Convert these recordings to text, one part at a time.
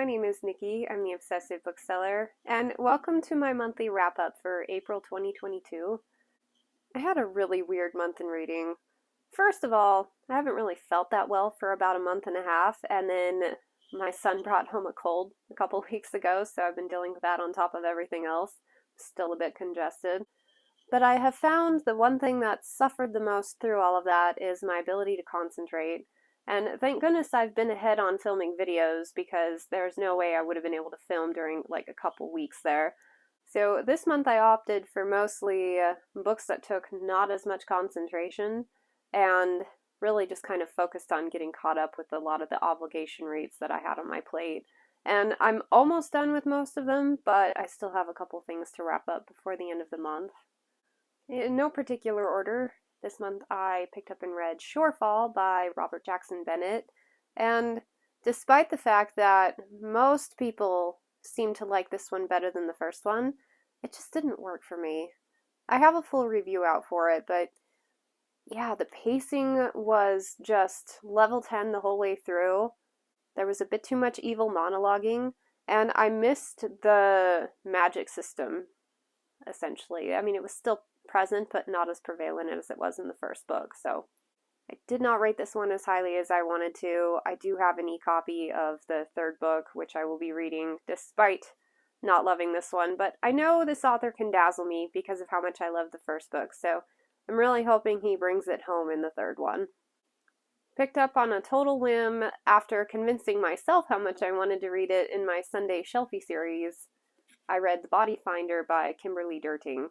my name is Nikki. I'm the Obsessive Bookseller, and welcome to my monthly wrap-up for April 2022. I had a really weird month in reading. First of all, I haven't really felt that well for about a month and a half, and then my son brought home a cold a couple weeks ago, so I've been dealing with that on top of everything else. Still a bit congested. But I have found the one thing that suffered the most through all of that is my ability to concentrate. And thank goodness I've been ahead on filming videos because there's no way I would have been able to film during like a couple weeks there. So this month I opted for mostly books that took not as much concentration and really just kind of focused on getting caught up with a lot of the obligation reads that I had on my plate. And I'm almost done with most of them, but I still have a couple things to wrap up before the end of the month. In no particular order, this month I picked up and read Shorefall by Robert Jackson Bennett, and despite the fact that most people seem to like this one better than the first one, it just didn't work for me. I have a full review out for it, but yeah, the pacing was just level 10 the whole way through. There was a bit too much evil monologuing, and I missed the magic system, essentially. I mean, it was still present, but not as prevalent as it was in the first book. So I did not rate this one as highly as I wanted to. I do have an e-copy of the third book, which I will be reading despite not loving this one, but I know this author can dazzle me because of how much I love the first book, so I'm really hoping he brings it home in the third one. Picked up on a total whim after convincing myself how much I wanted to read it in my Sunday Shelfie series. I read The Body Finder by Kimberly Derting.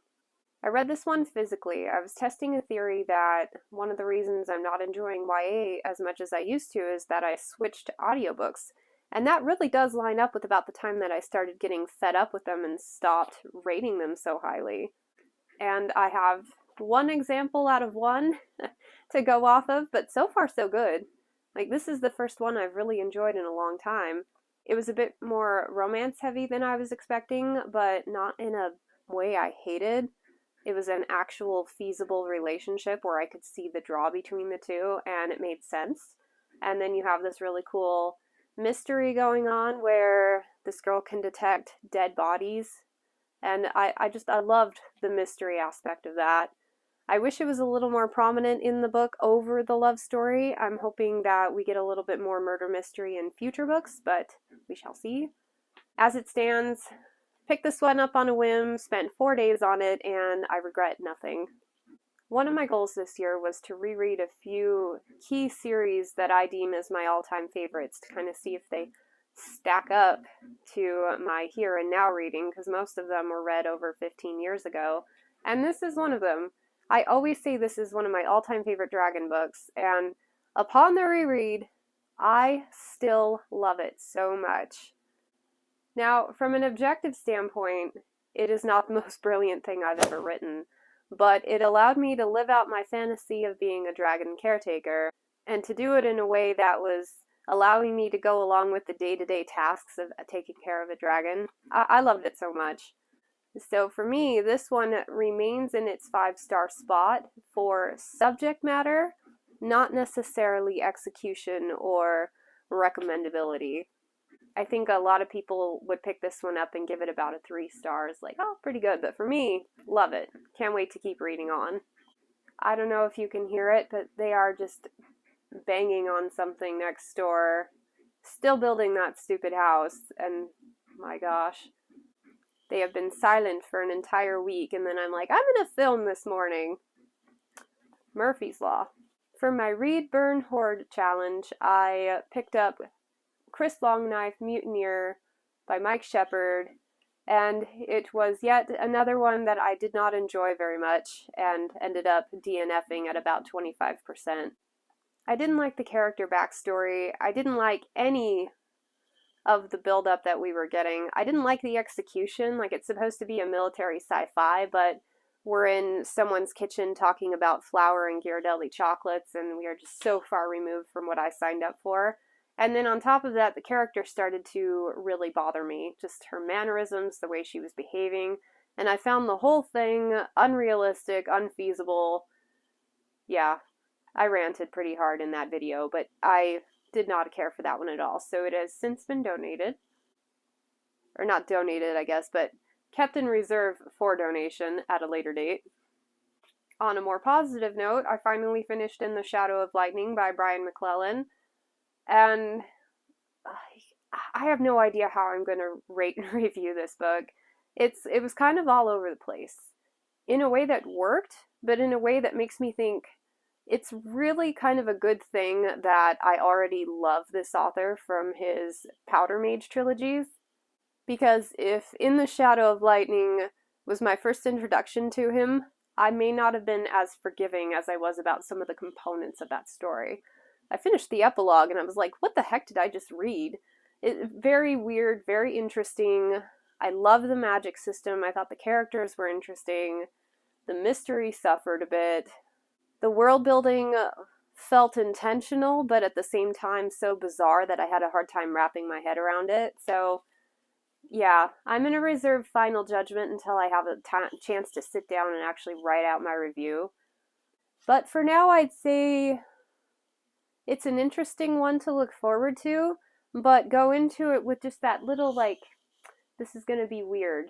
I read this one physically. I was testing a theory that one of the reasons I'm not enjoying YA as much as I used to is that I switched to audiobooks. And that really does line up with about the time that I started getting fed up with them and stopped rating them so highly. And I have one example out of one to go off of, but so far so good. Like, this is the first one I've really enjoyed in a long time. It was a bit more romance heavy than I was expecting, but not in a way I hated. It was an actual feasible relationship where I could see the draw between the two, and it made sense. And then you have this really cool mystery going on where this girl can detect dead bodies. And I loved the mystery aspect of that. I wish it was a little more prominent in the book over the love story. I'm hoping that we get a little bit more murder mystery in future books, but we shall see. As it stands, picked this one up on a whim, spent 4 days on it, and I regret nothing. One of my goals this year was to reread a few key series that I deem as my all-time favorites to kind of see if they stack up to my here and now reading, because most of them were read over 15 years ago, and this is one of them. I always say this is one of my all-time favorite dragon books, and upon the reread, I still love it so much. Now, from an objective standpoint, it is not the most brilliant thing I've ever written, but it allowed me to live out my fantasy of being a dragon caretaker, and to do it in a way that was allowing me to go along with the day-to-day tasks of taking care of a dragon. I loved it so much. So for me, this one remains in its 5-star spot for subject matter, not necessarily execution or recommendability. I think a lot of people would pick this one up and give it about a 3 stars, like, oh, pretty good, but for me, love it. Can't wait to keep reading on. I don't know if you can hear it, but they are just banging on something next door, still building that stupid house, and my gosh, they have been silent for an entire week, and then I'm like, I'm gonna film this morning. Murphy's Law. For my Read, Burn, Hoard challenge, I picked up Chris Longknife Mutineer by Mike Shepard, and it was yet another one that I did not enjoy very much and ended up DNFing at about 25%. I didn't like the character backstory. I didn't like any of the build-up that we were getting. I didn't like the execution. Like, it's supposed to be a military sci-fi, but we're in someone's kitchen talking about flour and Ghirardelli chocolates, and we are just so far removed from what I signed up for. And then on top of that, the character started to really bother me. Just her mannerisms, the way she was behaving. And I found the whole thing unrealistic, unfeasible. Yeah, I ranted pretty hard in that video, but I did not care for that one at all. So it has since been donated. or not donated, I guess, but kept in reserve for donation at a later date. On a more positive note, I finally finished In the Shadow of Lightning by Brian McClellan, and I have no idea how I'm going to rate and review this book. It was kind of all over the place in a way that worked, but in a way that makes me think it's really kind of a good thing that I already love this author from his Powder Mage trilogies. Because if In the Shadow of Lightning was my first introduction to him, I may not have been as forgiving as I was about some of the components of that story. I finished the epilogue and I was like, what the heck did I just read? Very weird, very interesting. I love the magic system. I thought the characters were interesting. The mystery suffered a bit. The world building felt intentional, but at the same time so bizarre that I had a hard time wrapping my head around it. So, yeah, I'm going to reserve final judgment until I have a chance to sit down and actually write out my review. But for now, I'd say it's an interesting one to look forward to, but go into it with just that little, like, this is going to be weird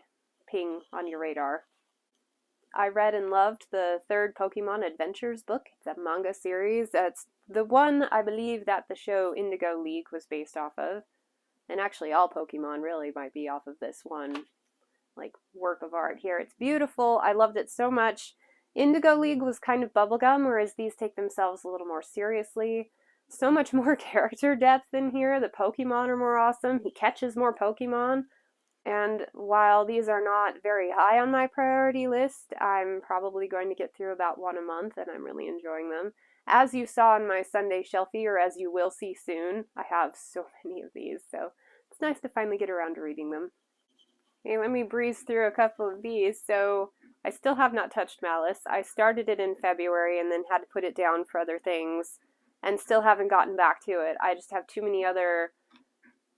ping on your radar. I read and loved the third Pokmon Adventures book. It's a manga series. It's the one, I believe, that the show Indigo League was based off of. And actually all Pokemon really might be off of this one, like, work of art here. It's beautiful. I loved it so much. Indigo League was kind of bubblegum, whereas these take themselves a little more seriously. So much more character depth in here. The Pokemon are more awesome. He catches more Pokemon. And while these are not very high on my priority list, I'm probably going to get through about one a month, and I'm really enjoying them. As you saw in my Sunday shelfie, or as you will see soon, I have so many of these, so it's nice to finally get around to reading them. Okay, let me breeze through a couple of these. So I still have not touched Malice. I started it in February and then had to put it down for other things, and still haven't gotten back to it. I just have too many other,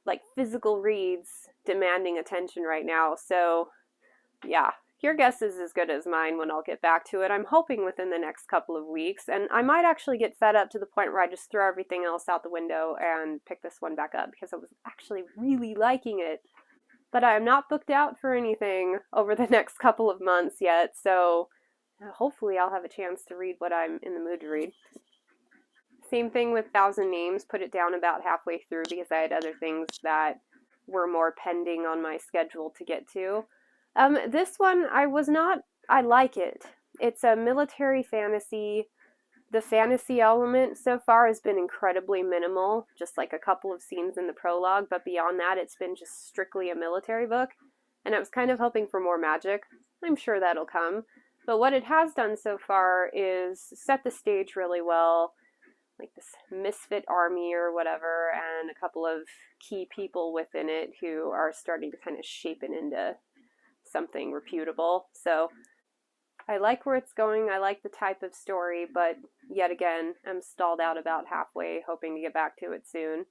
like, physical reads demanding attention right now. So yeah, your guess is as good as mine when I'll get back to it. I'm hoping within the next couple of weeks, and I might actually get fed up to the point where I just throw everything else out the window and pick this one back up, because I was actually really liking it. But I am not booked out for anything over the next couple of months yet, so hopefully I'll have a chance to read what I'm in the mood to read. Same thing with Thousand Names, put it down about halfway through because I had other things that were more pending on my schedule to get to. This one, I like it. It's a military fantasy. The fantasy element so far has been incredibly minimal, just like a couple of scenes in the prologue, but beyond that it's been just strictly a military book, and I was kind of hoping for more magic. I'm sure that'll come. But what it has done so far is set the stage really well, like this misfit army or whatever, and a couple of key people within it who are starting to kind of shape it into something reputable. So I like where it's going. I like the type of story, but yet again, I'm stalled out about halfway, hoping to get back to it soon.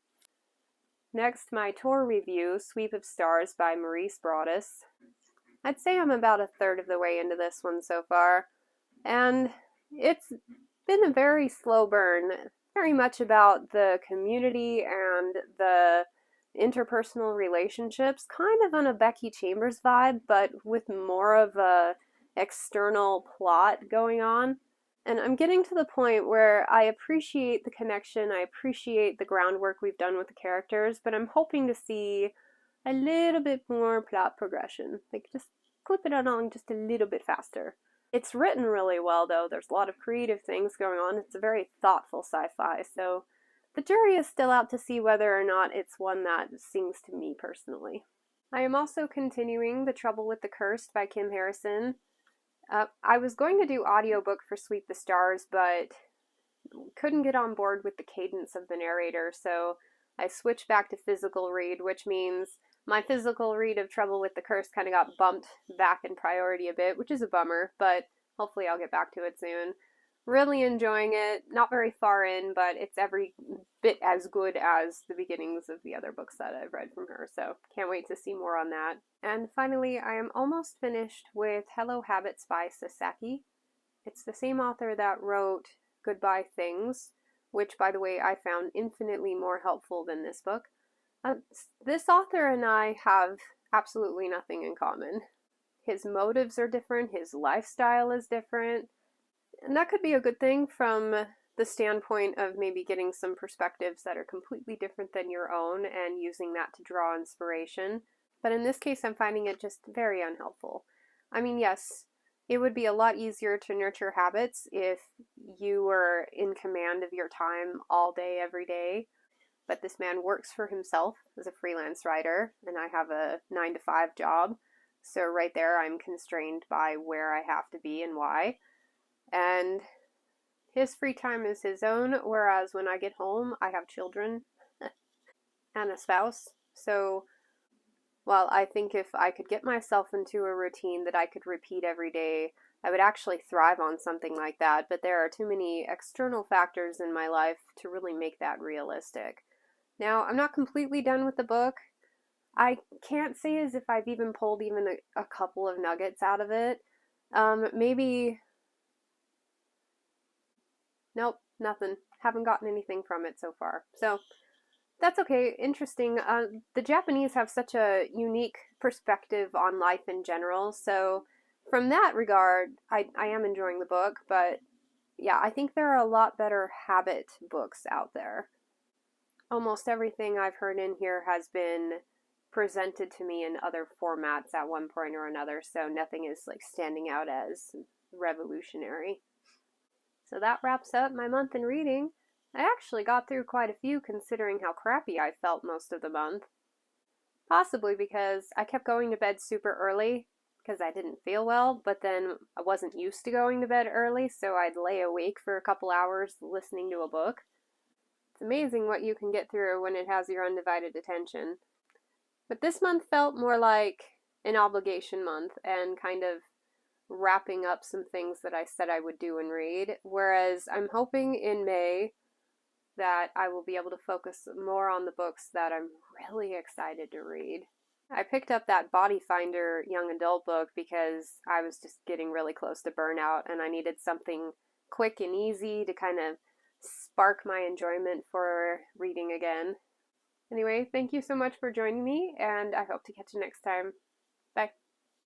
Next, my tour review, Sweep of Stars by Maurice Broaddus. I'd say I'm about a third of the way into this one so far, and it's been a very slow burn, very much about the community and the interpersonal relationships, kind of on a Becky Chambers vibe, but with more of a external plot going on. And I'm getting to the point where I appreciate the connection, I appreciate the groundwork we've done with the characters, but I'm hoping to see a little bit more plot progression. Like, just clip it along just a little bit faster. It's written really well, though. There's a lot of creative things going on. It's a very thoughtful sci-fi, so the jury is still out to see whether or not it's one that sings to me personally. I am also continuing The Trouble with the Cursed by Kim Harrison. I was going to do audiobook for Sweep the Stars, but couldn't get on board with the cadence of the narrator, so I switched back to physical read, which means my physical read of Trouble with the Curse kind of got bumped back in priority a bit, which is a bummer, but hopefully I'll get back to it soon. Really enjoying it. Not very far in, but it's every bit as good as the beginnings of the other books that I've read from her, so can't wait to see more on that. And finally, I am almost finished with Hello Habits by Sasaki. It's the same author that wrote Goodbye Things, which, by the way, I found infinitely more helpful than this book. This author and I have absolutely nothing in common. His motives are different, his lifestyle is different, and that could be a good thing from the standpoint of maybe getting some perspectives that are completely different than your own and using that to draw inspiration. But in this case, I'm finding it just very unhelpful. I mean, yes, it would be a lot easier to nurture habits if you were in command of your time all day, every day. But this man works for himself as a freelance writer, and I have a 9 to 5 job. So right there, I'm constrained by where I have to be and why. And his free time is his own, whereas when I get home, I have children and a spouse. So while I think if I could get myself into a routine that I could repeat every day, I would actually thrive on something like that. But there are too many external factors in my life to really make that realistic. Now, I'm not completely done with the book. I can't say as if I've even pulled even a couple of nuggets out of it. Maybe. Nope, nothing. Haven't gotten anything from it so far. So that's okay. Interesting. The Japanese have such a unique perspective on life in general. So, from that regard, I am enjoying the book. But yeah, I think there are a lot better habit books out there. Almost everything I've heard in here has been presented to me in other formats at one point or another. So, nothing is like standing out as revolutionary. So, that wraps up my month in reading. I actually got through quite a few considering how crappy I felt most of the month. Possibly because I kept going to bed super early because I didn't feel well, but then I wasn't used to going to bed early, so I'd lay awake for a couple hours listening to a book. It's amazing what you can get through when it has your undivided attention. But this month felt more like an obligation month and kind of wrapping up some things that I said I would do and read, whereas I'm hoping in May that I will be able to focus more on the books that I'm really excited to read. I picked up that Body Finder young adult book because I was just getting really close to burnout and I needed something quick and easy to kind of spark my enjoyment for reading again. Anyway, thank you so much for joining me, and I hope to catch you next time. Bye.